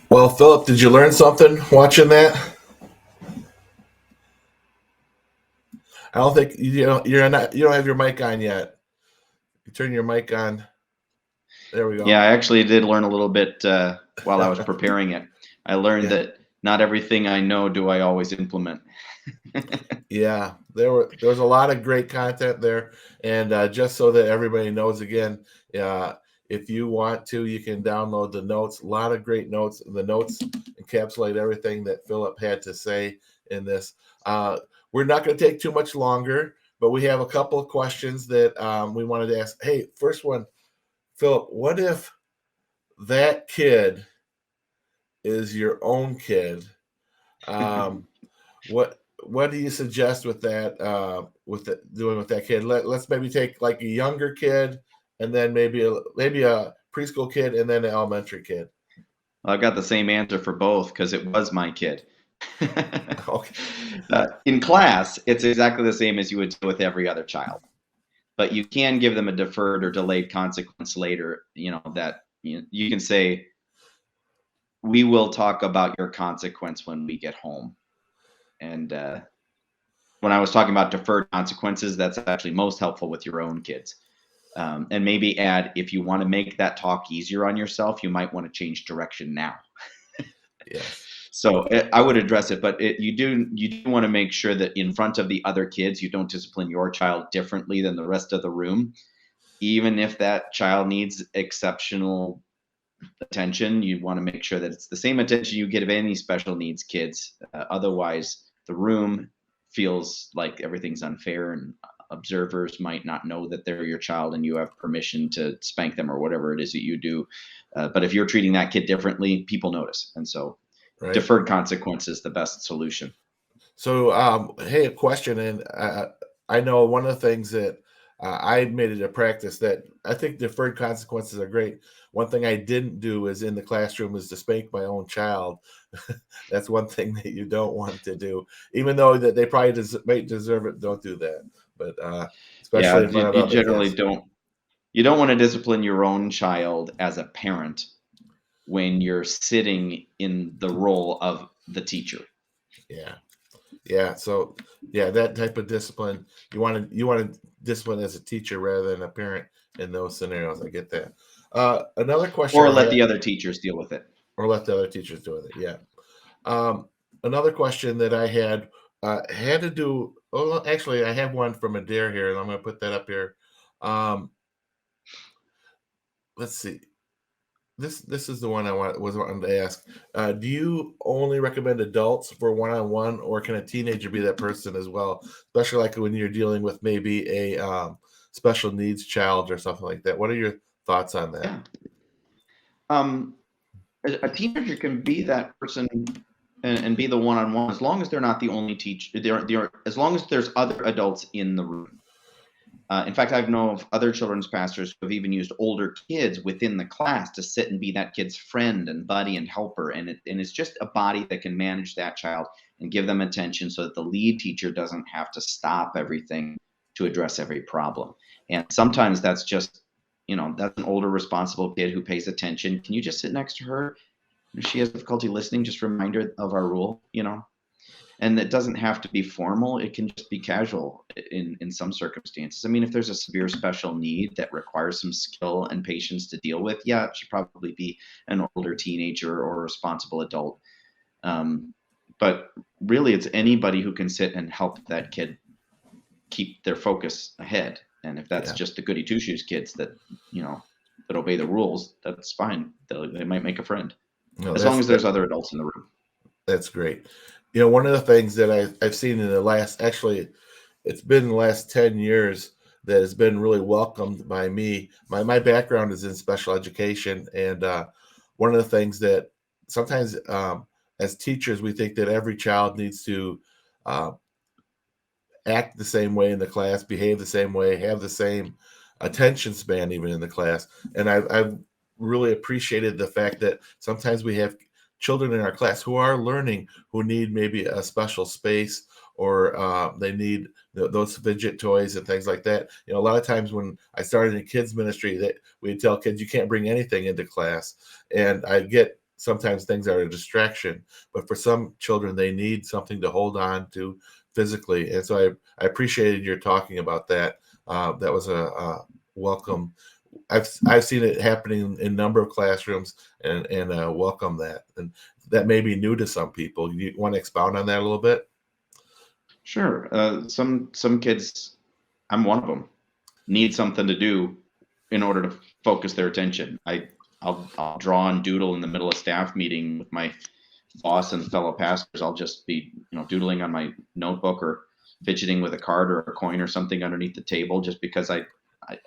Well, Philip, did you learn something watching that? I don't think you don't have your mic on yet. You turn your mic on. There we go. Yeah, I actually did learn a little bit while I was preparing it. I learned that not everything I know do I always implement. Yeah, there was a lot of great content there, and just so that everybody knows again, if you want to, you can download the notes. A lot of great notes, and the notes encapsulate everything that Philip had to say in this. We're not going to take too much longer, but we have a couple of questions that we wanted to ask. Hey, first one, Philip, what if that kid is your own kid? What do you suggest with that? Doing with that kid? Let's maybe take like a younger kid, and then maybe a preschool kid, and then an elementary kid. I've got the same answer for both because it was my kid. Okay. In class, it's exactly the same as you would do with every other child, but you can give them a deferred or delayed consequence later. That you can say, "We will talk about your consequence when we get home." And when I was talking about deferred consequences, that's actually most helpful with your own kids. And maybe add, if you want to make that talk easier on yourself, you might want to change direction now. Yes. So I would address it, but you do want to make sure that in front of the other kids, you don't discipline your child differently than the rest of the room. Even if that child needs exceptional attention, you want to make sure that it's the same attention you get of any special needs kids. Otherwise, the room feels like everything's unfair, and observers might not know that they're your child and you have permission to spank them or whatever it is that you do. But if you're treating that kid differently, people notice. And so deferred consequence is the best solution. So, hey, a question, and I know one of the things that I made it a practice that I think deferred consequences are great. One thing I didn't do is in the classroom is to spank my own child. That's one thing that you don't want to do, even though that they probably may deserve it. Don't do that, but especially in front of you other generally kids. you don't want to discipline your own child as a parent when you're sitting in the role of the teacher. Yeah. So that type of discipline, you want to discipline as a teacher rather than a parent in those scenarios. I get that. Another question, or let the other teachers deal with it, or let the other teachers deal with it. Yeah. Another question that I had to do. Oh, actually, I have one from Adair here, and I'm going to put that up here. Let's see. This is the one I wanted to ask. Do you only recommend adults for one-on-one, or can a teenager be that person as well? Especially like when you're dealing with maybe a special needs child or something like that. What are your thoughts on that? Yeah. A teenager can be that person and be the one-on-one as long as they're not the only teacher. As long as there's other adults in the room. In fact, I've known of other children's pastors who have even used older kids within the class to sit and be that kid's friend and buddy and helper. And it's just a body that can manage that child and give them attention so that the lead teacher doesn't have to stop everything to address every problem. And sometimes that's just, that's an older responsible kid who pays attention. Can you just sit next to her? If she has difficulty listening, just remind her of our rule, And it doesn't have to be formal. It can just be casual in some circumstances. I mean, if there's a severe special need that requires some skill and patience to deal with, yeah, it should probably be an older teenager or a responsible adult. But really, it's anybody who can sit and help that kid keep their focus ahead. And if that's just the goody two-shoes kids that, that obey the rules, that's fine. They might make a friend. As long as there's other adults in the room. That's great. One of the things that I've seen in the last, actually, it's been the last 10 years that has been really welcomed by me. My background is in special education. And one of the things that sometimes as teachers, we think that every child needs to act the same way in the class, behave the same way, have the same attention span even in the class. And I've really appreciated the fact that sometimes we have children in our class who are learning, who need maybe a special space, or they need those fidget toys and things like that. A lot of times when I started in kids ministry, that we'd tell kids you can't bring anything into class, and I get sometimes things are a distraction, but for some children they need something to hold on to physically. And so I appreciated your talking about that. That was a welcome. I've seen it happening in a number of classrooms, and welcome that. And that may be new to some people. You want to expound on that a little bit? Sure. Some kids, I'm one of them, need something to do in order to focus their attention. I'll draw and doodle in the middle of staff meeting with my boss and fellow pastors. I'll just be doodling on my notebook or fidgeting with a card or a coin or something underneath the table, just because I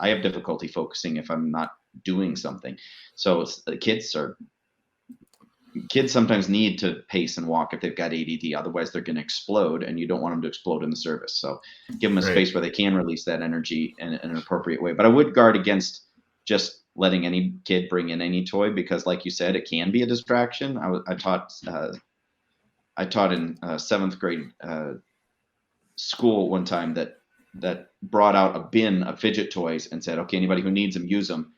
have difficulty focusing if I'm not doing something. So kids sometimes need to pace and walk if they've got ADD. Otherwise, they're going to explode, and you don't want them to explode in the service. So give them a space where they can release that energy in an appropriate way. But I would guard against just letting any kid bring in any toy, because, like you said, it can be a distraction. I taught in seventh grade school one time that brought out a bin of fidget toys and said, "Okay, anybody who needs them, use them."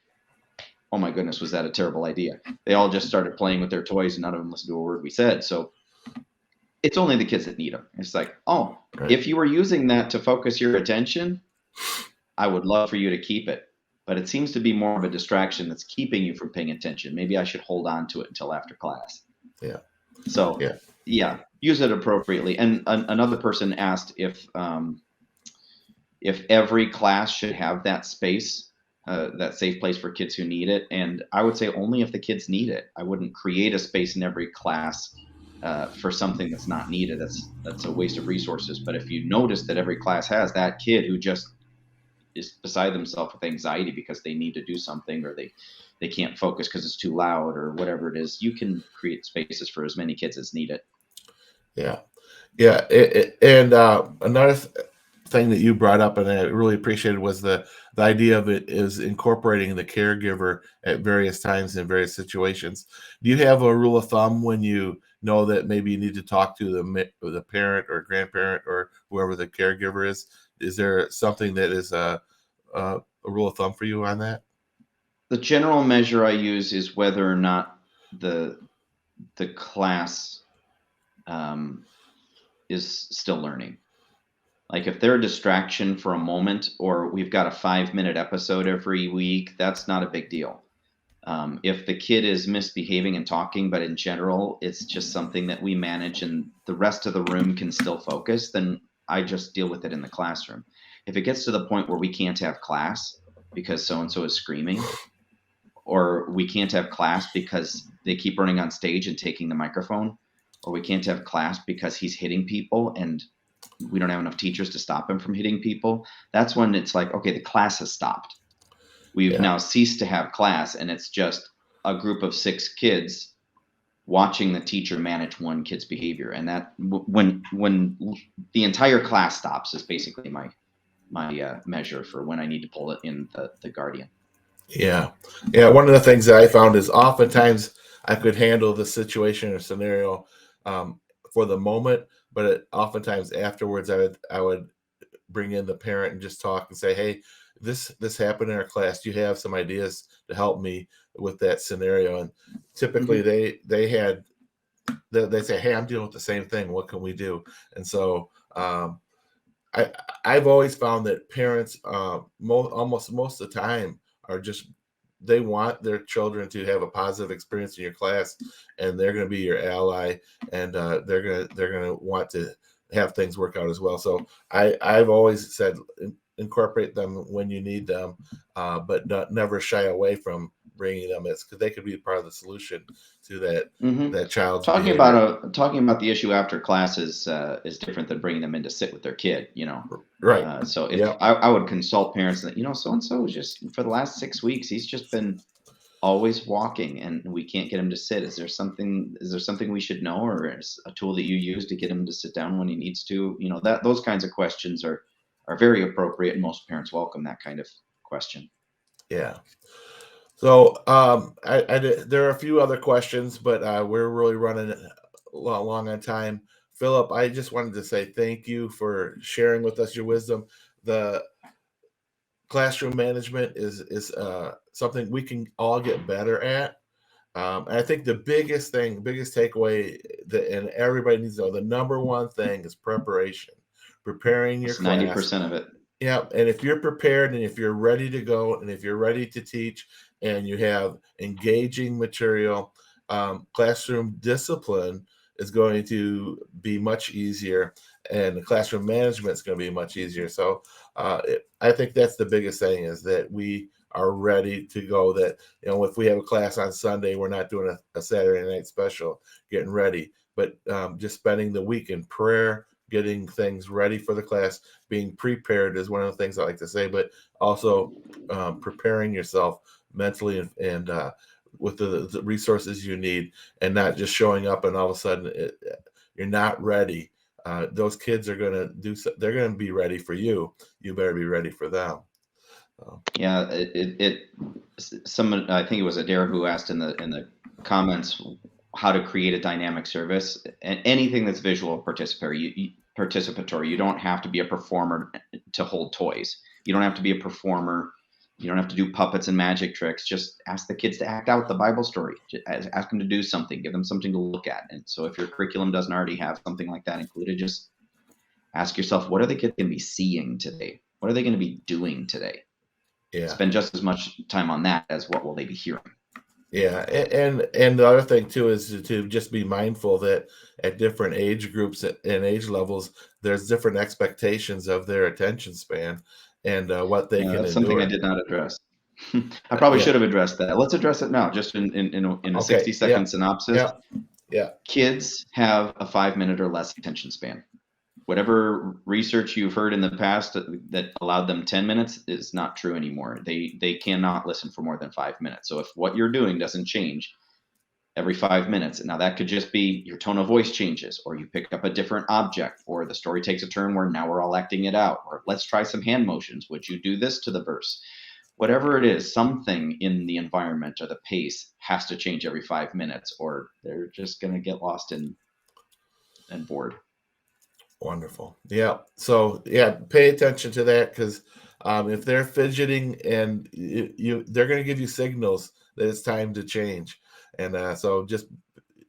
Oh my goodness, was that a terrible idea? They all just started playing with their toys, and none of them listened to a word we said. So it's only the kids that need them. It's like, oh, if you were using that to focus your attention, I would love for you to keep it. But it seems to be more of a distraction that's keeping you from paying attention. Maybe I should hold on to it until after class. Yeah. So yeah, use it appropriately. And another person asked if every class should have that space, that safe place for kids who need it. And I would say only if the kids need it. I wouldn't create a space in every class for something that's not needed. That's a waste of resources. But if you notice that every class has that kid who just is beside themselves with anxiety because they need to do something, or they can't focus because it's too loud or whatever it is, you can create spaces for as many kids as need it. Yeah. And another thing that you brought up, and I really appreciated, was the idea of it is incorporating the caregiver at various times in various situations. Do you have a rule of thumb when you know that maybe you need to talk to the parent or grandparent or whoever the caregiver is? Is there something that is a rule of thumb for you on that? The general measure I use is whether or not the class is still learning. Like if they're a distraction for a moment, or we've got a 5-minute episode every week, that's not a big deal. If the kid is misbehaving and talking, but in general, it's just something that we manage and the rest of the room can still focus, then I just deal with it in the classroom. If it gets to the point where we can't have class because so-and-so is screaming, or we can't have class because they keep running on stage and taking the microphone, or we can't have class because he's hitting people and we don't have enough teachers to stop him from hitting people, that's when it's like, okay, the class has stopped. We've now ceased to have class, and it's just a group of 6 kids watching the teacher manage one kid's behavior. And that when the entire class stops is basically my measure for when I need to pull it in the guardian. Yeah. One of the things that I found is oftentimes I could handle the situation or scenario for the moment, but oftentimes afterwards I would bring in the parent and just talk and say, hey, this happened in our class. Do you have some ideas to help me with that scenario? And typically they say, hey, I'm dealing with the same thing. What can we do? And so I've always found that parents almost most of the time are just, they want their children to have a positive experience in your class, and they're going to be your ally, and they're going to want to have things work out as well. So I've always said incorporate them when you need them, but never shy away from bringing them. It's because they could be part of the solution to that child's talking behavior. about the issue after class is different than bringing them in to sit with their kid, Right. So if I would consult parents that, so and so is just, for the last 6 weeks, he's just been always walking and we can't get him to sit. Is there something we should know, or is a tool that you use to get him to sit down when he needs to? Those kinds of questions are very appropriate, and most parents welcome that kind of question. Yeah. So there are a few other questions, but we're really running long on time. Philip, I just wanted to say thank you for sharing with us your wisdom. The classroom management is something we can all get better at. And I think the biggest takeaway that, and everybody needs to know, the number one thing is preparation, preparing your It's class. 90% of it. Yeah, and if you're prepared and if you're ready to go and if you're ready to teach and you have engaging material, classroom discipline is going to be much easier, and the classroom management is going to be much easier. So I think that's the biggest thing, is that we are ready to go. That, if we have a class on Sunday, we're not doing a Saturday night special, getting ready, but just spending the week in prayer, getting things ready for the class. Being prepared is one of the things I like to say, but also preparing yourself mentally and with the resources you need, and not just showing up and all of a sudden you're not ready. Those kids are going to they're going to be ready for you. You better be ready for them. Yeah, someone, I think it was Adair, who asked in the comments how to create a dynamic service. And anything that's visual participatory. You don't have to be a performer to hold toys. You don't have to be a performer. You don't have to do puppets and magic tricks. Just ask the kids to act out the Bible story. Ask them to do something. Give them something to look at. And so if your curriculum doesn't already have something like that included, just ask yourself, what are the kids going to be seeing today? What are they going to be doing today? Yeah. Spend just as much time on that as what will they be hearing. Yeah, and the other thing too is to just be mindful that at different age groups and age levels, there's different expectations of their attention span and what they Yeah, can that's something I endure. did not address. I probably Yeah. should have addressed that. Let's address it now, just in a Okay. 60-second Yeah. synopsis. Yeah. Yeah. Kids have a 5-minute or less attention span. Whatever research you've heard in the past that allowed them 10 minutes is not true anymore. They cannot listen for more than 5 minutes. So if what you're doing doesn't change every 5 minutes, now that could just be your tone of voice changes, or you pick up a different object, or the story takes a turn where now we're all acting it out, or let's try some hand motions. Would you do this to the verse? Whatever it is, something in the environment or the pace has to change every 5 minutes, or they're just going to get lost and bored. Wonderful. Yeah. So yeah, pay attention to that, because if they're fidgeting and they're going to give you signals that it's time to change, and so just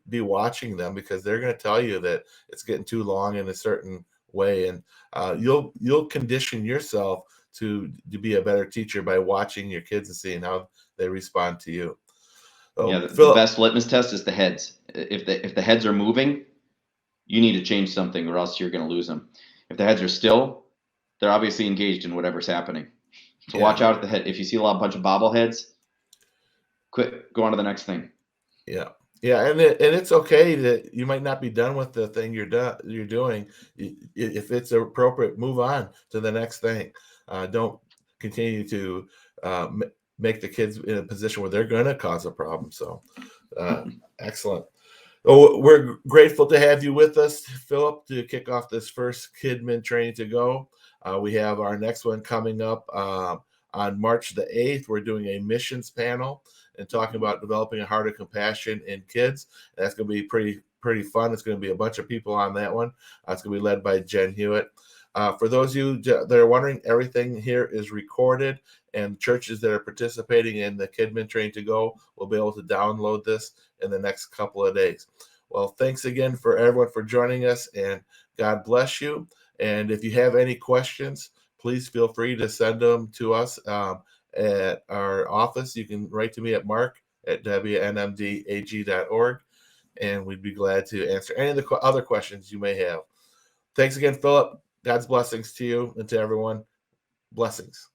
be watching them, because they're going to tell you that it's getting too long in a certain way, and you'll condition yourself to be a better teacher by watching your kids and seeing how they respond to you. So, Yeah, the Philip, best litmus test is the heads. If the heads are moving, you need to change something, or else you're going to lose them. If the heads are still, they're obviously engaged in whatever's happening. So watch out at the head. If you see a bunch of bobbleheads, quit. Go on to the next thing. Yeah. Yeah, and it's okay that you might not be done with the thing you're doing. If it's appropriate, move on to the next thing. Don't continue to make the kids in a position where they're going to cause a problem. So, excellent. Oh, we're grateful to have you with us, Philip, to kick off this first Kidmin Training to Go. We have our next one coming up on March the 8th. We're doing a missions panel and talking about developing a heart of compassion in kids. That's going to be pretty fun. It's going to be a bunch of people on that one. It's going to be led by Jen Hewitt. For those of you that are wondering, everything here is recorded, and churches that are participating in the Kidmin Training to Go will be able to download this in the next couple of days. Well, thanks again for everyone for joining us, and God bless you. And if you have any questions, please feel free to send them to us at our office. You can write to me at mark@wnmdag.org, and we'd be glad to answer any of the other questions you may have. Thanks again, Philip. God's blessings to you and to everyone. Blessings.